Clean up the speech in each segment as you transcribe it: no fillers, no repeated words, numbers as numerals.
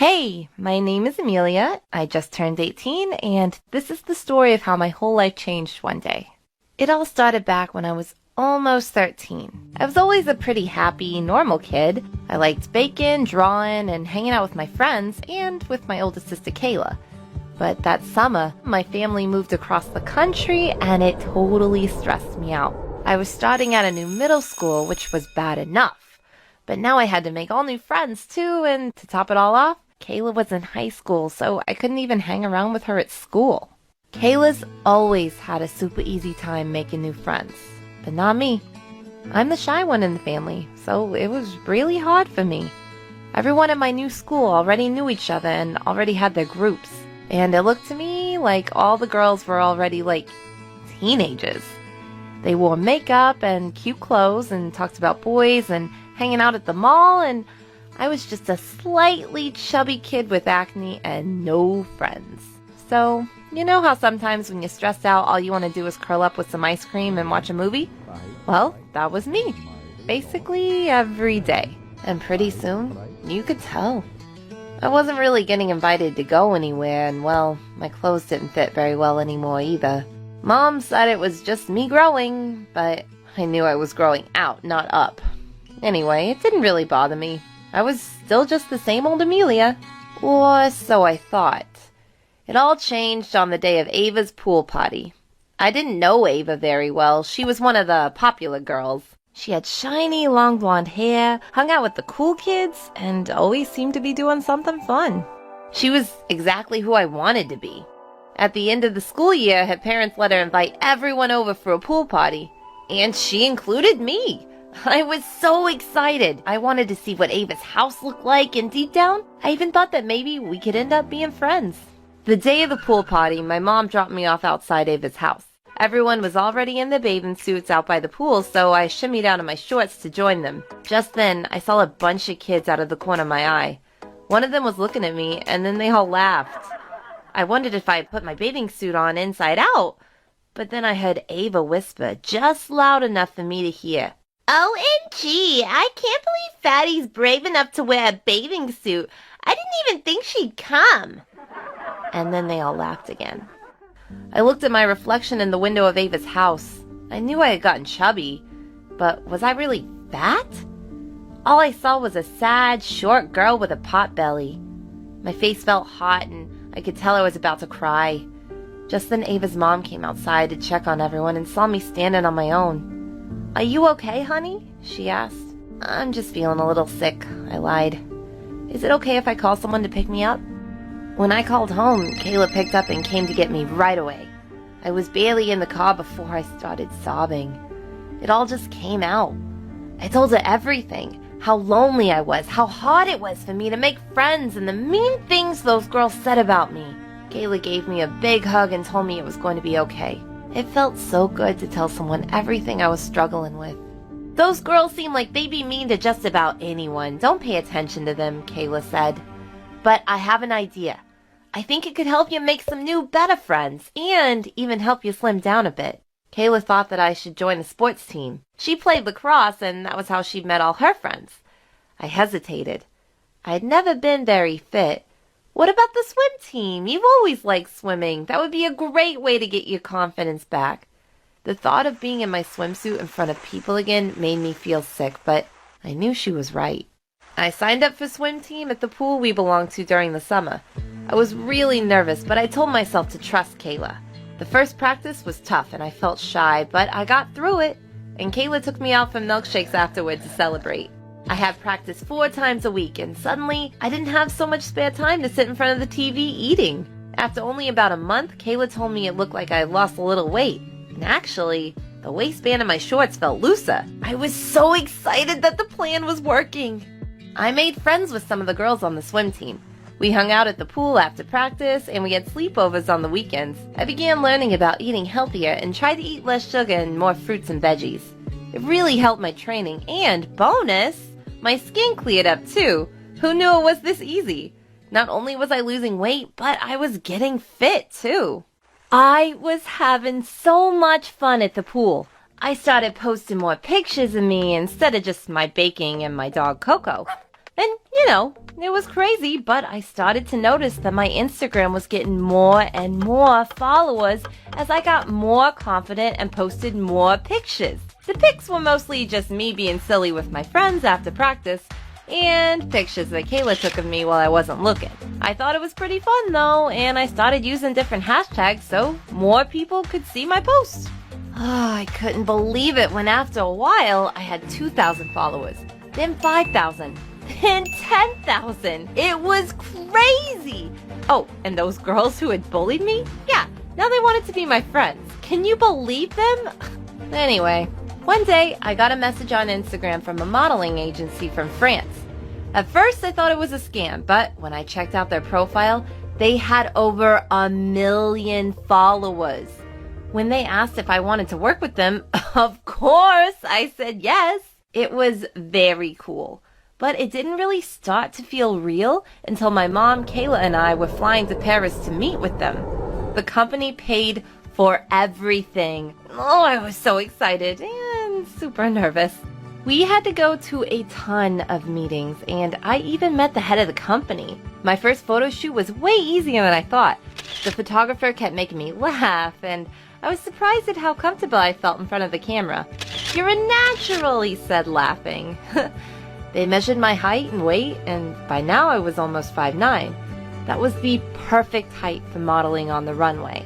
Hey, my name is Amelia. I just turned 18, and this is the story of how my whole life changed one day. It all started back when I was almost 13. I was always a pretty happy, normal kid. I liked baking, drawing, and hanging out with my friends, and with my older sister Kayla. But that summer, my family moved across the country, and it totally stressed me out. I was starting at a new middle school, which was bad enough. But now I had to make all new friends, too, and to top it all off, Kayla was in high school, so I couldn't even hang around with her at school. Kayla's always had a super easy time making new friends, but not me. I'm the shy one in the family, so it was really hard for me. Everyone at my new school already knew each other and already had their groups, and it looked to me like all the girls were already teenagers. They wore makeup and cute clothes and talked about boys and hanging out at the mall, and I was just a slightly chubby kid with acne and no friends. So, you know how sometimes when you're stressed out, all you want to do is curl up with some ice cream and watch a movie? Well, that was me. Basically every day. And pretty soon, you could tell. I wasn't really getting invited to go anywhere, and well, my clothes didn't fit very well anymore either. Mom said it was just me growing, but I knew I was growing out, not up. Anyway, it didn't really bother me. I was still just the same old Amelia. Or so I thought. It all changed on the day of Ava's pool party. I didn't know Ava very well. She was one of the popular girls. She had shiny, long blonde hair, hung out with the cool kids, and always seemed to be doing something fun. She was exactly who I wanted to be. At the end of the school year, her parents let her invite everyone over for a pool party. And she included me. I was so excited. I wanted to see what Ava's house looked like, and deep down, I even thought that maybe we could end up being friends. The day of the pool party, my mom dropped me off outside Ava's house. Everyone was already in their bathing suits out by the pool, so I shimmied out of my shorts to join them. Just then, I saw a bunch of kids out of the corner of my eye. One of them was looking at me, and then they all laughed. I wondered if I had put my bathing suit on inside out, but then I heard Ava whisper just loud enough for me to hear, "OMG, I can't believe Fatty's brave enough to wear a bathing suit. I didn't even think she'd come." And then they all laughed again. I looked at my reflection in the window of Ava's house. I knew I had gotten chubby, but was I really fat? All I saw was a sad, short girl with a pot belly. My face felt hot, and I could tell I was about to cry. Just then Ava's mom came outside to check on everyone and saw me standing on my own. "Are you okay, honey?" she asked. "I'm just feeling a little sick," I lied. "Is it okay if I call someone to pick me up?" When I called home, Kayla picked up and came to get me right away. I was barely in the car before I started sobbing. It all just came out. I told her everything, how lonely I was, how hard it was for me to make friends, and the mean things those girls said about me. Kayla gave me a big hug and told me it was going to be okay. It felt so good to tell someone everything I was struggling with. "Those girls seem like they'd be mean to just about anyone. Don't pay attention to them," Kayla said. "But I have an idea. I think it could help you make some new, better friends, and even help you slim down a bit." Kayla thought that I should join the sports team. She played lacrosse, and that was how she met all her friends. I hesitated. I'd never been very fit. "What about the swim team? You've always liked swimming. That would be a great way to get your confidence back." The thought of being in my swimsuit in front of people again made me feel sick, but I knew she was right. I signed up for swim team at the pool we belonged to during the summer. I was really nervous, but I told myself to trust Kayla. The first practice was tough, and I felt shy, but I got through it, and Kayla took me out for milkshakes afterward to celebrate. I had practice 4 times a week, and suddenly I didn't have so much spare time to sit in front of the TV eating. After only about a month, Kayla told me it looked like I had lost a little weight. And actually, the waistband of my shorts felt looser. I was so excited that the plan was working. I made friends with some of the girls on the swim team. We hung out at the pool after practice, and we had sleepovers on the weekends. I began learning about eating healthier and tried to eat less sugar and more fruits and veggies. It really helped my training, and bonus, my skin cleared up too. Who knew it was this easy? Not only was I losing weight, but I was getting fit too. I was having so much fun at the pool. I started posting more pictures of me instead of just my baking and my dog Coco. And, it was crazy, but I started to notice that my Instagram was getting more and more followers as I got more confident and posted more pictures. The pics were mostly just me being silly with my friends after practice, and pictures that Kayla took of me while I wasn't looking. I thought it was pretty fun though, and I started using different hashtags so more people could see my posts. I couldn't believe it when after a while I had 2,000 followers, then 5,000, then 10,000. It was crazy! Oh, and those girls who had bullied me? Yeah, now they wanted to be my friends. Can you believe them? Anyway, one day I got a message on Instagram from a modeling agency from France. At first I thought it was a scam, but when I checked out their profile, they had over 1 million followers. When they asked if I wanted to work with them, of course I said yes. It was very cool, but it didn't really start to feel real until my mom, Kayla, and I were flying to Paris to meet with them. The company paid for everything. Oh, I was so excited and super nervous. We had to go to a ton of meetings, and I even met the head of the company. My first photo shoot was way easier than I thought. The photographer kept making me laugh, and I was surprised at how comfortable I felt in front of the camera. "You're a natural," he said, laughing. They measured my height and weight, and by now I was almost 5'9". That was the perfect height for modeling on the runway.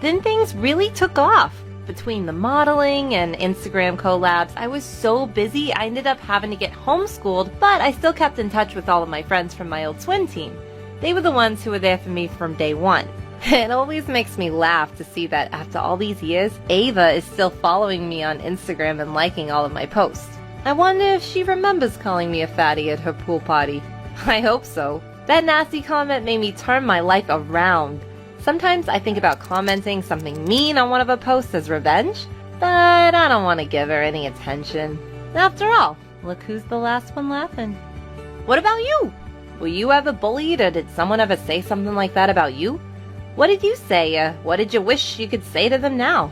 Then things really took off. Between the modeling and Instagram collabs, I was so busy I ended up having to get homeschooled, but I still kept in touch with all of my friends from my old swim team. They were the ones who were there for me from day one. It always makes me laugh to see that after all these years, Ava is still following me on Instagram and liking all of my posts. I wonder if she remembers calling me a fatty at her pool party. I hope so. That nasty comment made me turn my life around. Sometimes I think about commenting something mean on one of her posts as revenge, but I don't want to give her any attention. After all, look who's the last one laughing. What about you? Were you ever bullied, or did someone ever say something like that about you? What did you say? What did you wish you could say to them now?